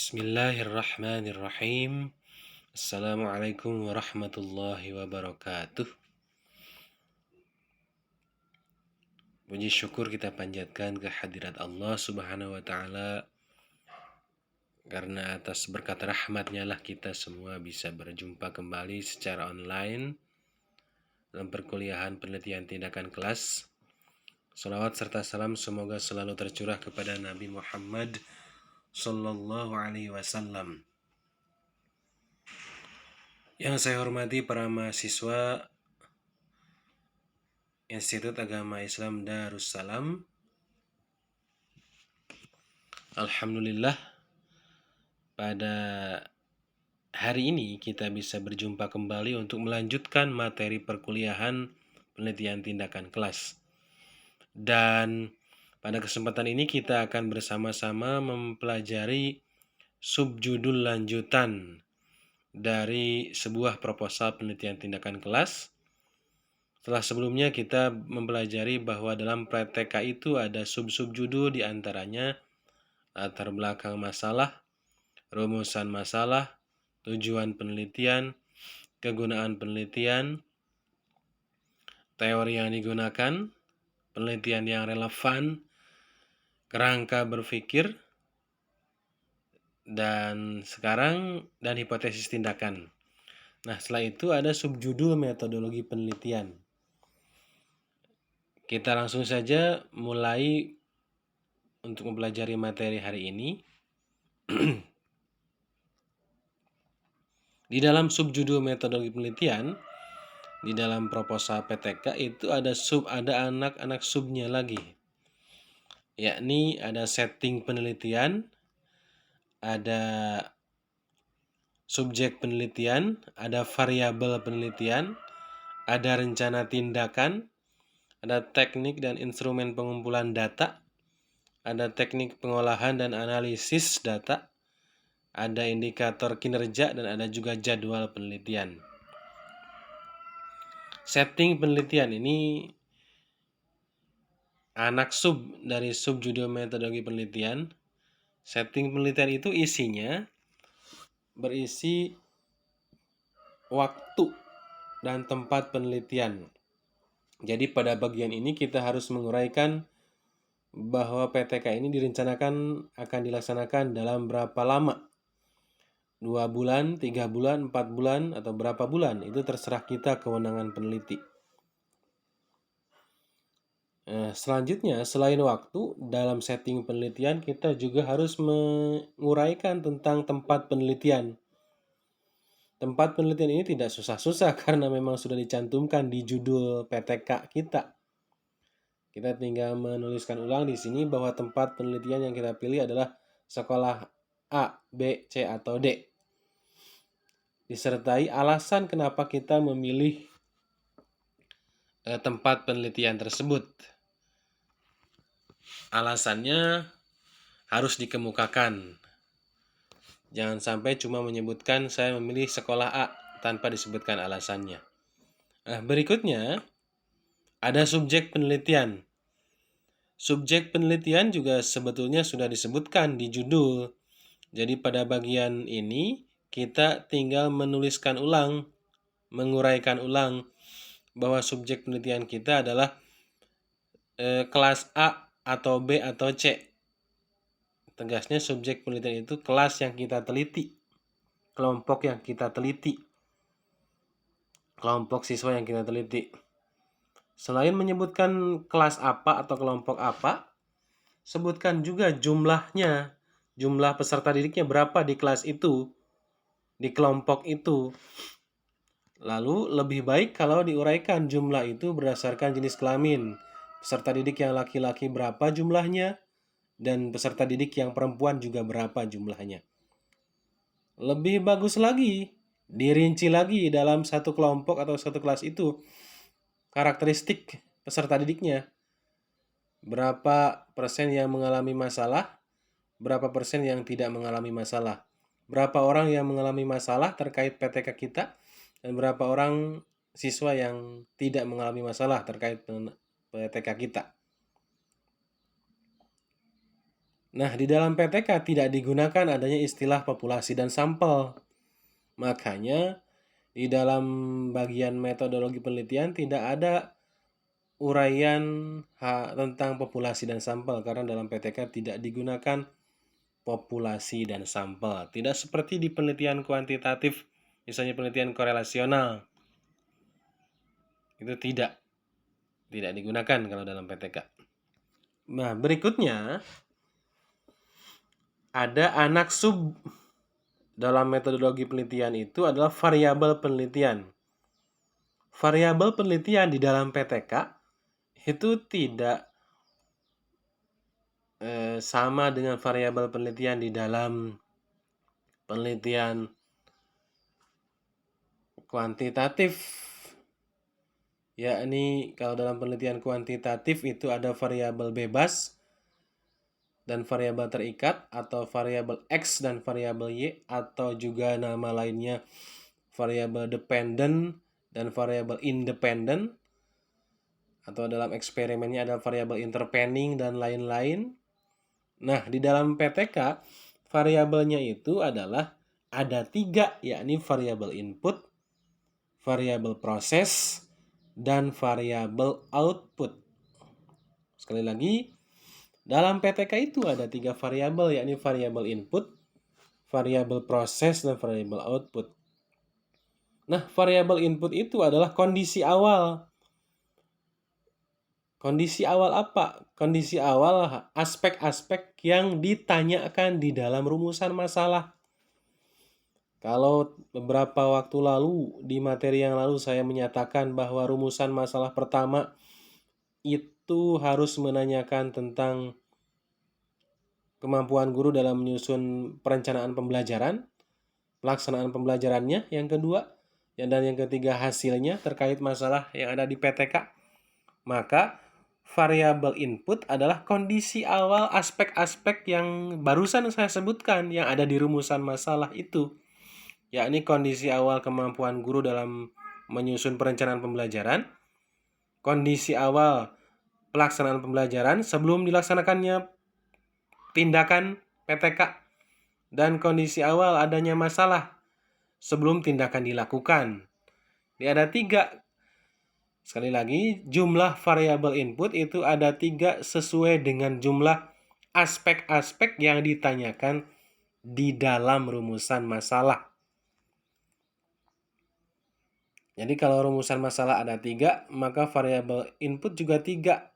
Bismillahirrahmanirrahim. Assalamualaikum warahmatullahi wabarakatuh. Puji syukur kita panjatkan kehadirat Allah Subhanahu wa Ta'ala, karena atas berkat rahmatnya lah kita semua bisa berjumpa kembali secara online dalam perkuliahan penelitian tindakan kelas. Salawat serta salam semoga selalu tercurah kepada Nabi Muhammad Sallallahu Alaihi Wasallam. Yang saya hormati para mahasiswa Institut Agama Islam Darussalam. Alhamdulillah, pada hari ini kita bisa berjumpa kembali untuk melanjutkan materi perkuliahan penelitian tindakan kelas. Dan pada kesempatan ini kita akan bersama-sama mempelajari subjudul lanjutan dari sebuah proposal penelitian tindakan kelas. Setelah sebelumnya kita mempelajari bahwa dalam PTK itu ada sub-subjudul, diantaranya latar belakang masalah, rumusan masalah, tujuan penelitian, kegunaan penelitian, teori yang digunakan, penelitian yang relevan, kerangka berpikir, dan hipotesis tindakan. Nah, setelah itu ada subjudul metodologi penelitian. Kita langsung saja mulai untuk mempelajari materi hari ini. Di dalam subjudul metodologi penelitian, di dalam proposal PTK itu ada anak-anak subnya lagi. Yakni ada setting penelitian, ada subjek penelitian, ada variabel penelitian, ada rencana tindakan, ada teknik dan instrumen pengumpulan data, ada teknik pengolahan dan analisis data, ada indikator kinerja, dan ada juga jadwal penelitian. Setting penelitian ini anak sub dari subjudul metodologi penelitian. Setting penelitian itu isinya berisi waktu dan tempat penelitian. Jadi pada bagian ini kita harus menguraikan bahwa PTK ini direncanakan akan dilaksanakan dalam berapa lama. 2 bulan, 3 bulan, 4 bulan, atau berapa bulan. Itu terserah kita, kewenangan peneliti. Selanjutnya, selain waktu, dalam setting penelitian kita juga harus menguraikan tentang tempat penelitian. Tempat penelitian ini tidak susah-susah karena memang sudah dicantumkan di judul PTK kita. Kita tinggal menuliskan ulang di sini bahwa tempat penelitian yang kita pilih adalah sekolah A, B, C, atau D. Disertai alasan kenapa kita memilih tempat penelitian tersebut. Alasannya harus dikemukakan. Jangan sampai cuma menyebutkan saya memilih sekolah A tanpa disebutkan alasannya. Berikutnya ada subjek penelitian. Subjek penelitian juga sebetulnya sudah disebutkan di judul. Jadi pada bagian ini kita tinggal menuliskan ulang, menguraikan ulang bahwa subjek penelitian kita adalah kelas A atau B atau C. Tegasnya subjek penelitian itu kelas yang kita teliti, kelompok yang kita teliti, kelompok siswa yang kita teliti. Selain menyebutkan kelas apa atau kelompok apa, sebutkan juga jumlahnya, jumlah peserta didiknya berapa di kelas itu, di kelompok itu. Lalu lebih baik kalau diuraikan jumlah itu berdasarkan jenis kelamin. Peserta didik yang laki-laki berapa jumlahnya, dan peserta didik yang perempuan juga berapa jumlahnya. Lebih bagus lagi, dirinci lagi dalam satu kelompok atau satu kelas itu karakteristik peserta didiknya. Berapa persen yang mengalami masalah, berapa persen yang tidak mengalami masalah. Berapa orang yang mengalami masalah terkait PTK kita, dan berapa orang siswa yang tidak mengalami masalah terkait PTK kita. Nah, di dalam PTK tidak digunakan adanya istilah populasi dan sampel. Makanya di dalam bagian metodologi penelitian tidak ada uraian tentang populasi dan sampel karena dalam PTK tidak digunakan populasi dan sampel. Tidak seperti di penelitian kuantitatif, misalnya penelitian korelasional. Itu tidak digunakan kalau dalam PTK. Nah, berikutnya ada anak sub dalam metodologi penelitian itu adalah variabel penelitian. Variabel penelitian di dalam PTK itu tidak sama dengan variabel penelitian di dalam penelitian kuantitatif. Yakni kalau dalam penelitian kuantitatif itu ada variabel bebas dan variabel terikat atau variabel X dan variabel Y atau juga nama lainnya variabel dependent dan variabel independent atau dalam eksperimennya ada variabel interpenning dan lain-lain. Nah, di dalam PTK variabelnya itu adalah ada 3, yakni variabel input, variabel proses, dan variabel output. Sekali lagi, dalam PTK itu ada 3 variabel, yakni variabel input, variabel proses, dan variabel output. Nah, variabel input itu adalah kondisi awal. Kondisi awal apa? Kondisi awal aspek-aspek yang ditanyakan di dalam rumusan masalah. Kalau beberapa waktu lalu, di materi yang lalu saya menyatakan bahwa rumusan masalah pertama itu harus menanyakan tentang kemampuan guru dalam menyusun perencanaan pembelajaran, pelaksanaan pembelajarannya, yang kedua, dan yang ketiga hasilnya terkait masalah yang ada di PTK. Maka variabel input adalah kondisi awal aspek-aspek yang barusan saya sebutkan yang ada di rumusan masalah itu, yakni kondisi awal kemampuan guru dalam menyusun perencanaan pembelajaran, kondisi awal pelaksanaan pembelajaran sebelum dilaksanakannya tindakan PTK, dan kondisi awal adanya masalah sebelum tindakan dilakukan. Ini ada 3. Sekali lagi, jumlah variabel input itu ada 3 sesuai dengan jumlah aspek-aspek yang ditanyakan di dalam rumusan masalah. Jadi kalau rumusan masalah ada 3, maka variabel input juga 3.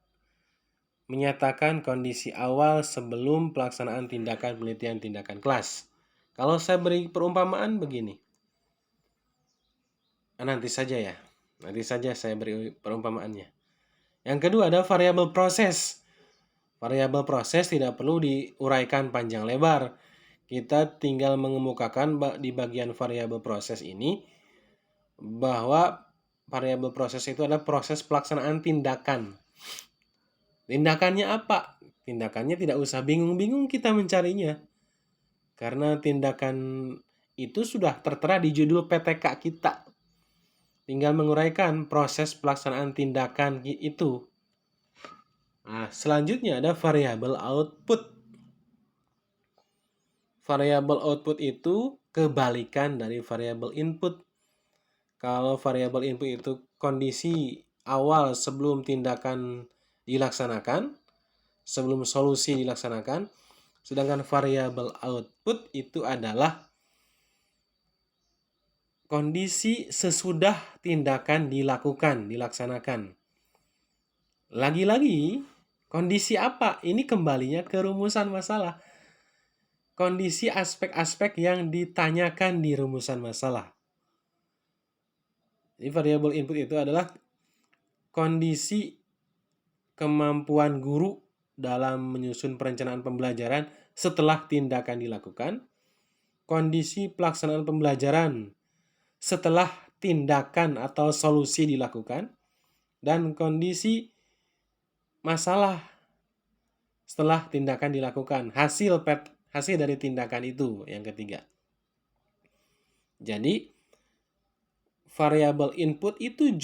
Menyatakan kondisi awal sebelum pelaksanaan tindakan penelitian tindakan kelas. Kalau saya beri perumpamaan begini. Nanti saja ya. Nanti saja saya beri perumpamaannya. Yang kedua ada variabel proses. Variabel proses tidak perlu diuraikan panjang lebar. Kita tinggal mengemukakan di bagian variabel proses ini bahwa variabel proses itu adalah proses pelaksanaan tindakan. Tindakannya apa? Tindakannya tidak usah bingung-bingung kita mencarinya. Karena tindakan itu sudah tertera di judul PTK kita. Tinggal menguraikan proses pelaksanaan tindakan itu. Nah, selanjutnya ada variabel output. Variabel output itu kebalikan dari variabel input. Kalau variabel input itu kondisi awal sebelum tindakan dilaksanakan, sebelum solusi dilaksanakan, sedangkan variabel output itu adalah kondisi sesudah tindakan dilaksanakan. Lagi-lagi, kondisi apa? Ini kembalinya ke rumusan masalah. Kondisi aspek-aspek yang ditanyakan di rumusan masalah. Jadi variabel input itu adalah kondisi kemampuan guru dalam menyusun perencanaan pembelajaran setelah tindakan dilakukan. Kondisi pelaksanaan pembelajaran setelah tindakan atau solusi dilakukan, dan kondisi masalah setelah tindakan dilakukan, hasil dari tindakan itu yang ketiga. Jadi variabel input itu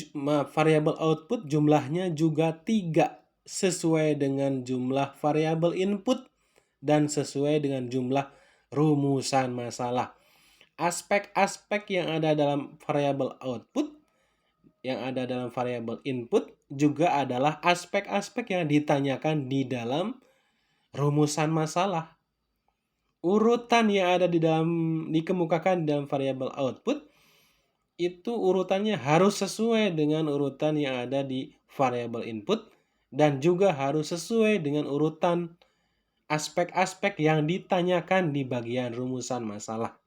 variabel output jumlahnya juga 3 sesuai dengan jumlah variabel input dan sesuai dengan jumlah rumusan masalah. Aspek-aspek yang ada dalam variabel output, yang ada dalam variabel input juga adalah aspek-aspek yang ditanyakan di dalam rumusan masalah. Urutan yang ada dikemukakan di dalam variabel output itu urutannya harus sesuai dengan urutan yang ada di variabel input dan juga harus sesuai dengan urutan aspek-aspek yang ditanyakan di bagian rumusan masalah.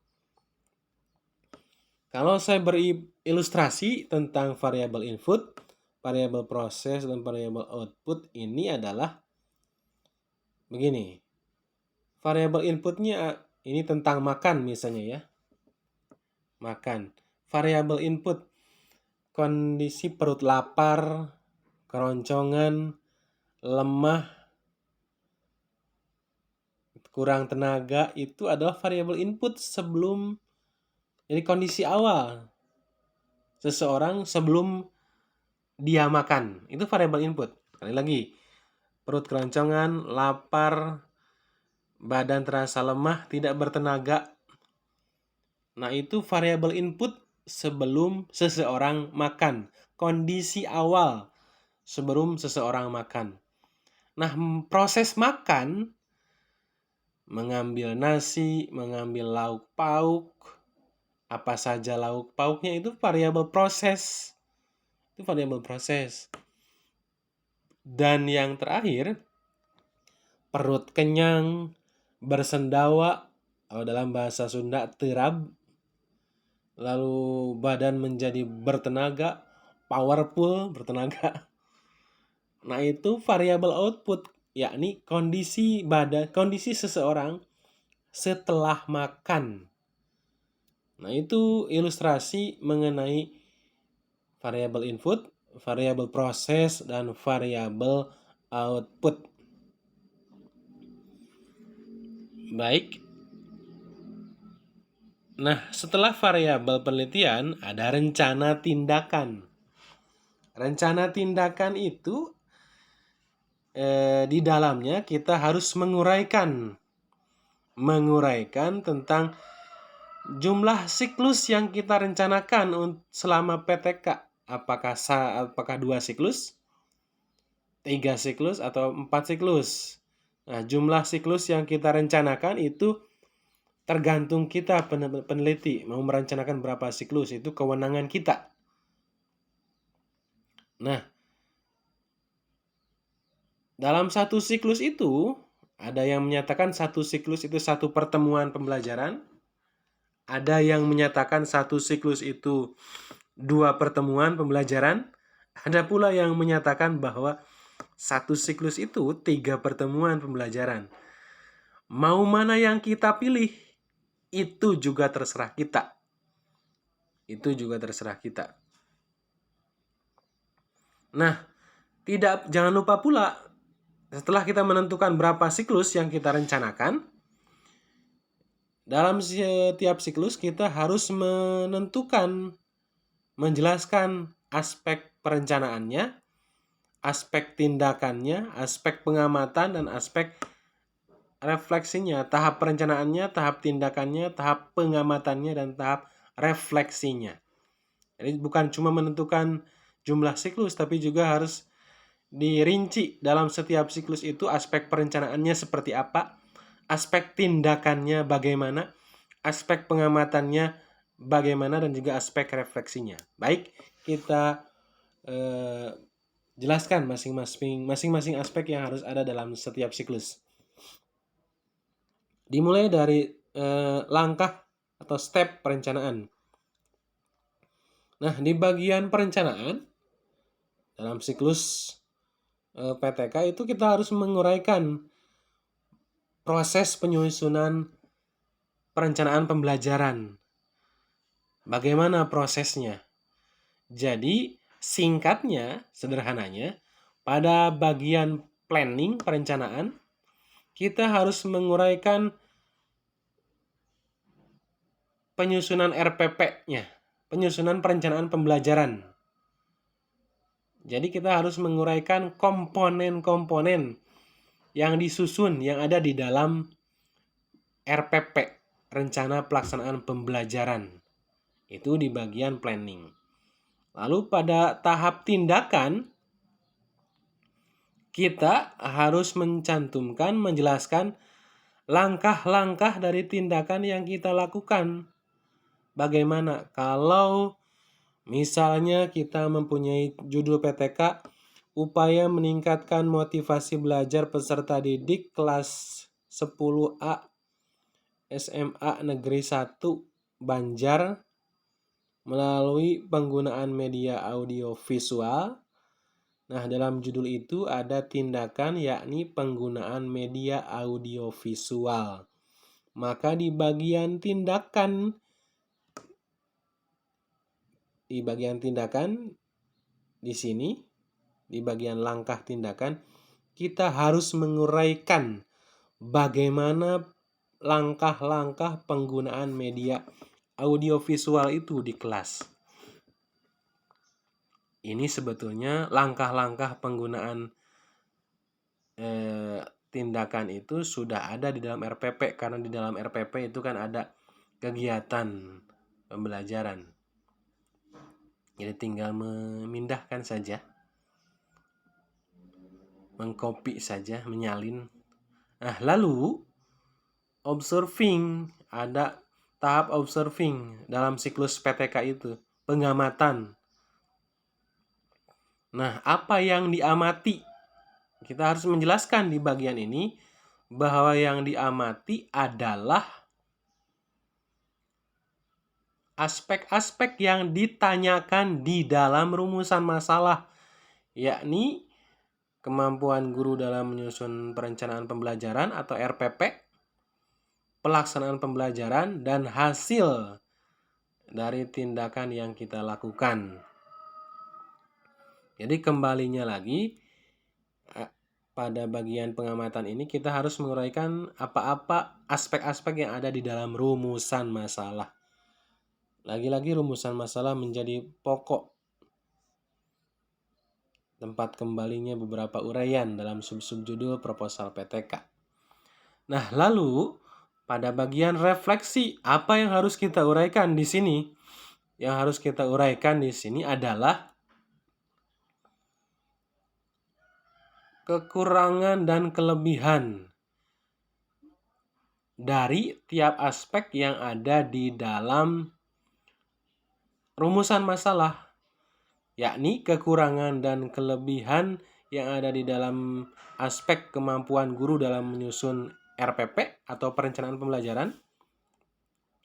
Kalau saya berilustrasi tentang variabel input, variabel proses, dan variabel output ini adalah begini. Variabel inputnya ini tentang makan misalnya ya. Makan. Variabel input, kondisi perut lapar, keroncongan, lemah, kurang tenaga, itu adalah variabel input sebelum, jadi kondisi awal seseorang sebelum dia makan, itu variabel input. Sekali lagi, perut keroncongan, lapar, badan terasa lemah, tidak bertenaga. Nah, itu variabel input sebelum seseorang makan, kondisi awal sebelum seseorang makan. Nah, proses makan, mengambil nasi, mengambil lauk pauk, apa saja lauk pauknya, itu variabel proses. Itu variabel proses. Dan yang terakhir, perut kenyang, bersendawa, atau dalam bahasa Sunda terab, lalu badan menjadi bertenaga, powerful, bertenaga. Nah, itu variabel output, yakni kondisi seseorang setelah makan. Nah, itu ilustrasi mengenai variabel input, variabel proses, dan variabel output. Baik. Nah, setelah variabel penelitian, ada rencana tindakan. Rencana tindakan itu di dalamnya kita harus menguraikan tentang jumlah siklus yang kita rencanakan selama PTK. Apakah 2 siklus, 3 siklus, atau 4 siklus. Nah, jumlah siklus yang kita rencanakan itu tergantung kita peneliti mau merencanakan berapa siklus, itu kewenangan kita. Nah, dalam satu siklus itu ada yang menyatakan satu siklus itu satu pertemuan pembelajaran, ada yang menyatakan satu siklus itu 2 pertemuan pembelajaran, ada pula yang menyatakan bahwa satu siklus itu 3 pertemuan pembelajaran. Mau mana yang kita pilih, itu juga terserah kita. Itu juga terserah kita. Nah, jangan lupa pula, setelah kita menentukan berapa siklus yang kita rencanakan, dalam setiap siklus kita harus menjelaskan aspek perencanaannya, aspek tindakannya, aspek pengamatan, dan aspek refleksinya, tahap perencanaannya, tahap tindakannya, tahap pengamatannya, dan tahap refleksinya. Jadi bukan cuma menentukan jumlah siklus, tapi juga harus dirinci dalam setiap siklus itu aspek perencanaannya seperti apa, aspek tindakannya bagaimana, aspek pengamatannya bagaimana, dan juga aspek refleksinya. Baik, kita jelaskan masing-masing aspek yang harus ada dalam setiap siklus. Dimulai dari langkah atau step perencanaan. Nah, di bagian perencanaan dalam siklus PTK itu kita harus menguraikan proses penyusunan perencanaan pembelajaran. Bagaimana prosesnya? Jadi, singkatnya, sederhananya, pada bagian planning perencanaan, kita harus menguraikan penyusunan RPP-nya, penyusunan perencanaan pembelajaran. Jadi kita harus menguraikan komponen-komponen yang disusun yang ada di dalam RPP, rencana pelaksanaan pembelajaran. Itu di bagian planning. Lalu pada tahap tindakan, kita harus mencantumkan, menjelaskan langkah-langkah dari tindakan yang kita lakukan. Bagaimana kalau misalnya kita mempunyai judul PTK, upaya meningkatkan motivasi belajar peserta didik kelas 10A SMA Negeri 1 Banjar melalui penggunaan media audio visual. Nah, dalam judul itu ada tindakan yakni penggunaan media audio visual. Maka di bagian tindakan di sini, di bagian langkah tindakan, kita harus menguraikan bagaimana langkah-langkah penggunaan media audiovisual itu di kelas. Ini sebetulnya langkah-langkah penggunaan tindakan itu sudah ada di dalam RPP, karena di dalam RPP itu kan ada kegiatan pembelajaran. Jadi tinggal memindahkan saja, mengcopy saja, menyalin. Nah, lalu observing, ada tahap observing dalam siklus PTK itu, pengamatan. Nah, apa yang diamati? Kita harus menjelaskan di bagian ini bahwa yang diamati adalah aspek-aspek yang ditanyakan di dalam rumusan masalah, yakni kemampuan guru dalam menyusun perencanaan pembelajaran atau RPP, pelaksanaan pembelajaran, dan hasil dari tindakan yang kita lakukan. Jadi kembalinya lagi, pada bagian pengamatan ini kita harus menguraikan apa-apa aspek-aspek yang ada di dalam rumusan masalah. Lagi-lagi rumusan masalah menjadi pokok tempat kembalinya beberapa uraian dalam sub-sub judul proposal PTK. Nah, lalu pada bagian refleksi, apa yang harus kita uraikan di sini? Yang harus kita uraikan di sini adalah kekurangan dan kelebihan dari tiap aspek yang ada di dalam rumusan masalah, yakni kekurangan dan kelebihan yang ada di dalam aspek kemampuan guru dalam menyusun RPP atau perencanaan pembelajaran.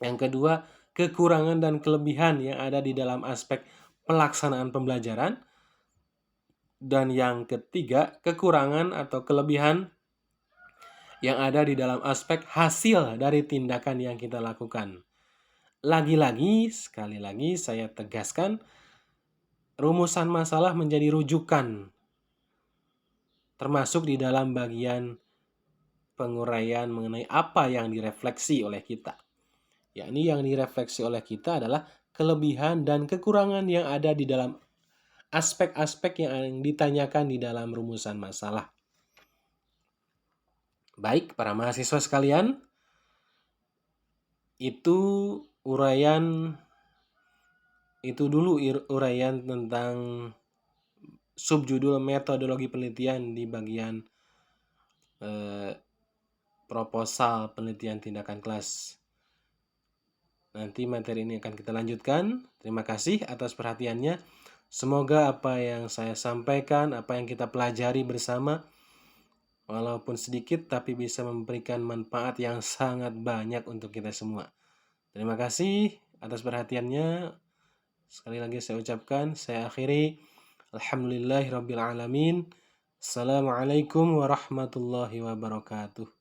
Yang kedua, kekurangan dan kelebihan yang ada di dalam aspek pelaksanaan pembelajaran. Dan yang ketiga, kekurangan atau kelebihan yang ada di dalam aspek hasil dari tindakan yang kita lakukan. Lagi-lagi, sekali lagi saya tegaskan, rumusan masalah menjadi rujukan, termasuk di dalam bagian penguraian mengenai apa yang direfleksi oleh kita. Yakni yang direfleksi oleh kita adalah kelebihan dan kekurangan yang ada di dalam aspek-aspek yang ditanyakan di dalam rumusan masalah. Baik, para mahasiswa sekalian, itu dulu uraian tentang subjudul metodologi penelitian di bagian proposal penelitian tindakan kelas. Nanti materi ini akan kita lanjutkan. Terima kasih atas perhatiannya. Semoga apa yang saya sampaikan, apa yang kita pelajari bersama, walaupun sedikit tapi bisa memberikan manfaat yang sangat banyak untuk kita semua. Terima kasih atas perhatiannya. Sekali lagi saya ucapkan, saya akhiri. Alhamdulillahirabbil alamin. Assalamualaikum warahmatullahi wabarakatuh.